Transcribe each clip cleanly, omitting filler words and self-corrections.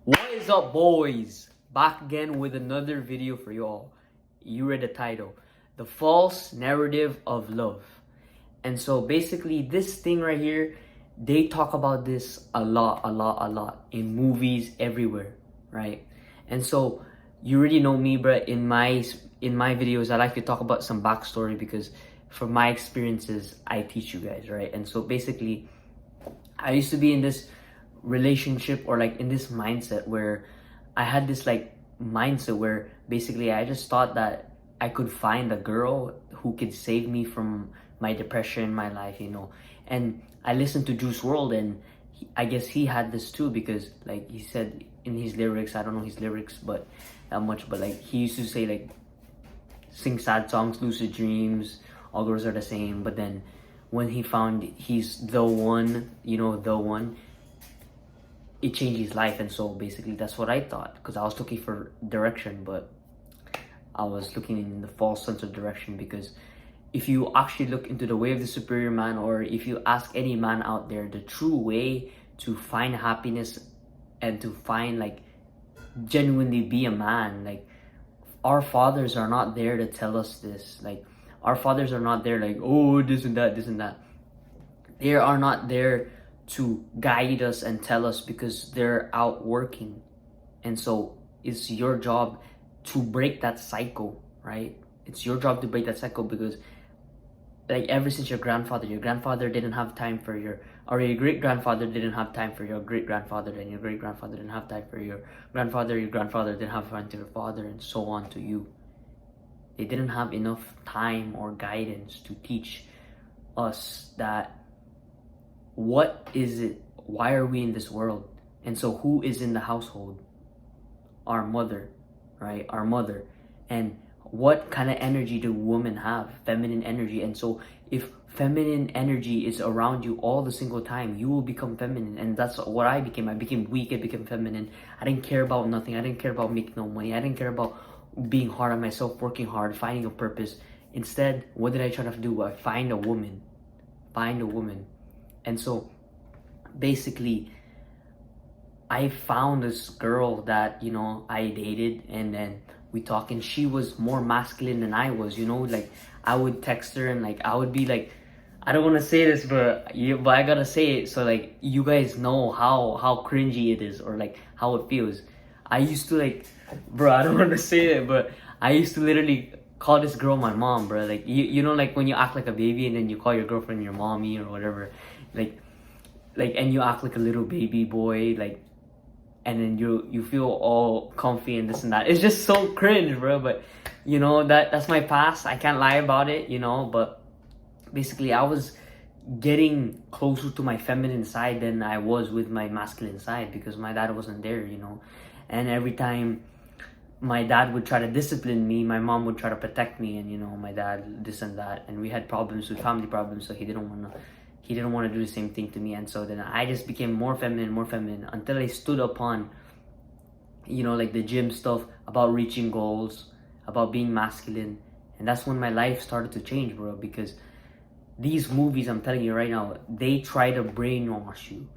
What is up, boys? Back again with another video for y'all. You read the title, The False Narrative of Love. And so basically this thing right here, they talk about this a lot in movies everywhere, right? And so you already know me, bruh. In my videos, I like to talk about some backstory because from my experiences, I teach you guys, right? And so basically, I used to be in this relationship or like in this mindset where I had this like mindset where basically I just thought that I could find a girl who could save me from my depression in my life, you know. And I listened to Juice World, and I guess he had this too because like he said in his lyrics, I don't know his lyrics but that much, but like he used to say like sing sad songs, lucid dreams, all girls are the same. But then when he found he's the one, you know, the one, it changed his life. And so basically that's what I thought because I was looking for direction, but I was looking in the false sense of direction. Because if you actually look into the way of the superior man, or if you ask any man out there, the true way to find happiness and to find like genuinely be a man, like our fathers are not there to tell us this. Like our fathers are not there like, oh, this and that, this and that. They are not there to guide us and tell us because they're out working. And so it's your job to break that cycle, right? It's your job to break that cycle because like ever since your grandfather didn't have time for your great grandfather didn't have time for your great grandfather, and your great grandfather didn't have time for your grandfather didn't have time to your father, and so on to you. They didn't have enough time or guidance to teach us that what is it, why are we in this world. And so who is in the household? Our mother, right? Our mother. And what kind of energy do women have? Feminine energy. And so if feminine energy is around you all the single time, you will become feminine. And that's what I became. I became weak, I became feminine. I didn't care about nothing. I didn't care about making no money. I didn't care about being hard on myself, working hard, finding a purpose. Instead, what did I try to do? I find a woman. Find a woman. And so basically I found this girl that, you know, I dated, and then we talked, and she was more masculine than I was, you know. Like I would text her and like I would be like, I don't want to say this, but I gotta say it so like you guys know how cringy it is or like how it feels. I used to like, bro, I don't want to say it, but I used to literally call this girl my mom, bro. Like you know, like when you act like a baby and then you call your girlfriend your mommy or whatever, like and you act like a little baby boy, like, and then you feel all comfy and this and that. It's just so cringe, bro. But you know, that's my past. I can't lie about it, you know. But basically I was getting closer to my feminine side than I was with my masculine side because my dad wasn't there, you know. And every time my dad would try to discipline me, my mom would try to protect me, and you know, my dad this and that, and we had problems with family problems, so he didn't want to do the same thing to me. And so then I just became more feminine until I stood upon, you know, like the gym stuff about reaching goals, about being masculine. And that's when my life started to change, bro. Because these movies, I'm telling you right now, they try to brainwash you.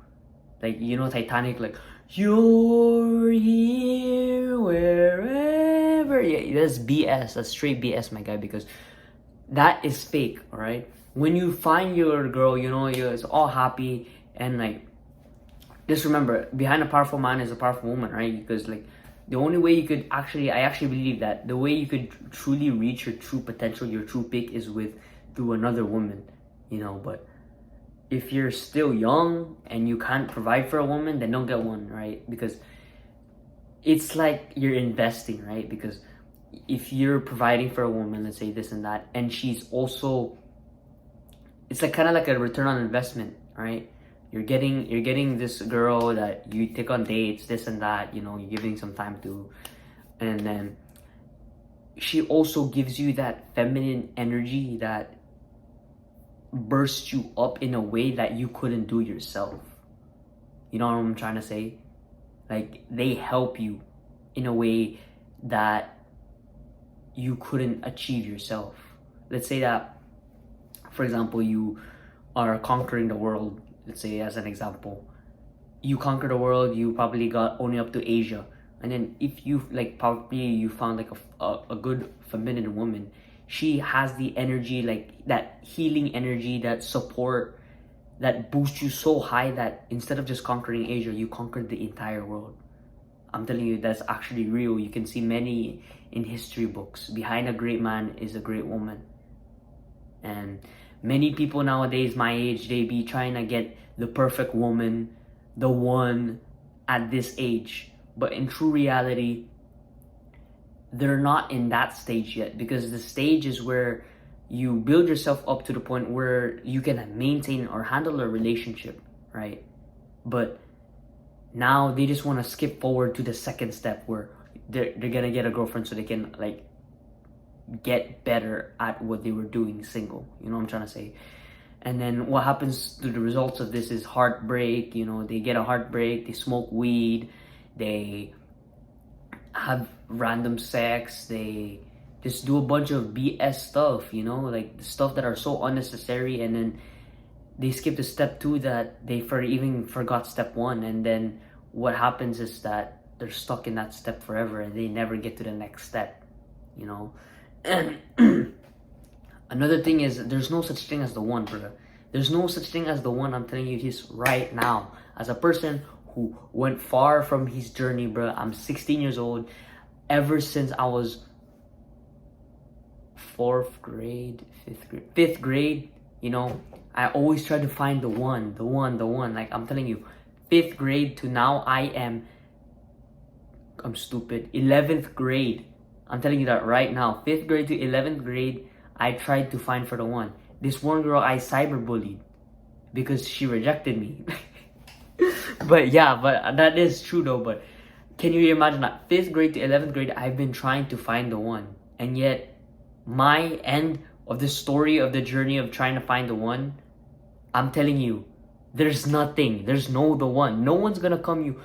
Like, you know, Titanic, like, you're here wherever. Yeah, that's BS. That's straight BS, my guy, because that is fake, all right? When you find your girl, you know, you're all happy, and like, just remember, behind a powerful man is a powerful woman, right? Because like, the only way you could I actually believe that the way you could truly reach your true potential, your true peak, is through another woman, you know. But if you're still young and you can't provide for a woman, then don't get one, right? Because it's like you're investing, right? Because if you're providing for a woman, let's say this and that, and she's also, it's like kind of like a return on investment, right? You're getting this girl that you take on dates, this and that, you know, you're giving some time to, and then she also gives you that feminine energy that bursts you up in a way that you couldn't do yourself. You know what I'm trying to say? Like, they help you in a way that you couldn't achieve yourself. Let's say that, for example, you are conquering the world, let's say as an example, you conquer the world, you probably got only up to Asia. And then if you like probably you found like a good feminine woman, she has the energy, like that healing energy, that support, that boosts you so high that instead of just conquering Asia, you conquered the entire world. I'm telling you, that's actually real. You can see many in history books. Behind a great man is a great woman. And many people nowadays, my age, they be trying to get the perfect woman, the one at this age. But in true reality, they're not in that stage yet, because the stage is where you build yourself up to the point where you can maintain or handle a relationship, right? But now they just want to skip forward to the second step where they're gonna get a girlfriend so they can like get better at what they were doing single. You know what I'm trying to say? And then what happens to the results of this is heartbreak. You know, they get a heartbreak, they smoke weed, they have random sex, they just do a bunch of BS stuff, you know, like the stuff that are so unnecessary, and then they skip to step 2 that they even forgot step 1, and then what happens is that they're stuck in that step forever and they never get to the next step, you know. And another thing is, there's no such thing as the one, bro. There's no such thing as the one. I'm telling you this right now, as a person who went far from his journey, bro. I'm 16 years old. Ever since I was 4th grade, 5th grade, you know, I always try to find the one. Like, I'm telling you, 5th grade to now, I'm stupid, 11th grade. I'm telling you that right now, 5th grade to 11th grade, I tried to find for the one. This one girl I cyberbullied because she rejected me. But yeah, but that is true though. But can you imagine that 5th grade to 11th grade, I've been trying to find the one, and yet my end of the story of the journey of trying to find the one, I'm telling you, there's nothing. There's no the one. No one's gonna come you.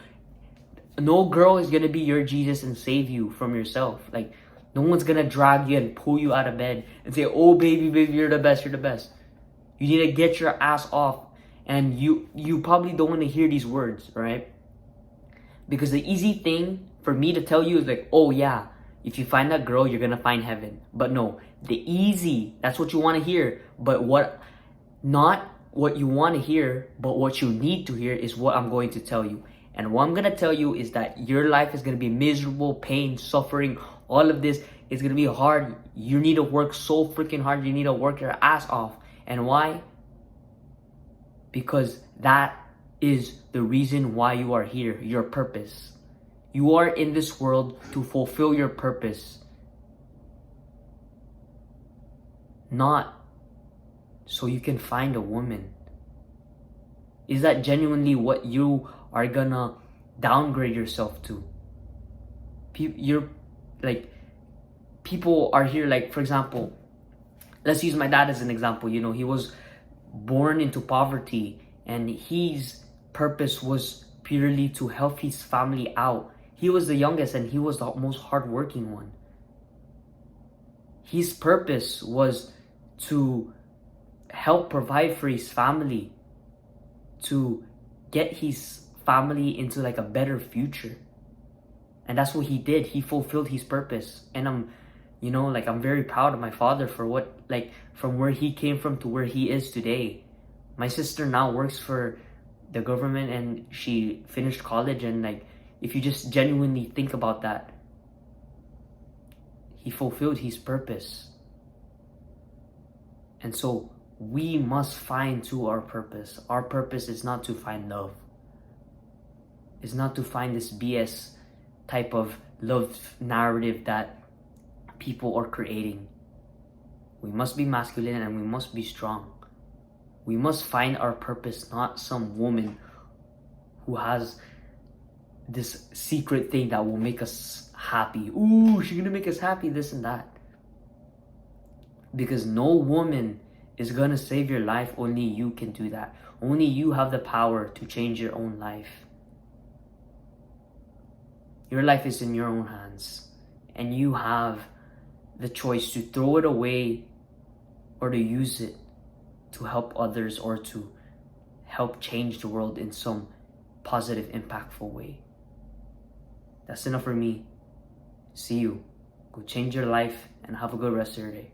No girl is gonna be your Jesus and save you from yourself. Like, no one's gonna drag you and pull you out of bed and say, "Oh baby, you're the best. You're the best." You need to get your ass off. And you probably don't want to hear these words, right? Because the easy thing for me to tell you is like, "Oh yeah, if you find that girl, you're gonna find heaven." But no, that's what you want to hear. But not what you want to hear, but what you need to hear is what I'm going to tell you. And what I'm gonna tell you is that your life is gonna be miserable, pain, suffering, all of this is gonna be hard. You need to work so freaking hard. You need to work your ass off. And why? Because that is the reason why you are here, your purpose. You are in this world to fulfill your purpose. Not so you can find a woman. Is that genuinely what you are gonna downgrade yourself to? People are here, like, for example, let's use my dad as an example. You know, he was born into poverty, and his purpose was purely to help his family out. He was the youngest and he was the most hardworking one. His purpose was to help provide for his family, to get his family into like a better future. And that's what he did. He fulfilled his purpose. And I'm very proud of my father for from where he came from to where he is today. My sister now works for the government and she finished college, and if you just genuinely think about that, he fulfilled his purpose. And so we must find too our purpose. Our purpose is not to find love. It's not to find this BS type of love narrative that people are creating. We must be masculine and we must be strong. We must find our purpose, not some woman who has this secret thing that will make us happy. Ooh, she's gonna make us happy, this and that. Because no woman is gonna save your life. Only you can do that. Only you have the power to change your own life. Your life is in your own hands, and you have the choice to throw it away or to use it to help others or to help change the world in some positive, impactful way. That's enough for me. See you. Go change your life and have a good rest of your day.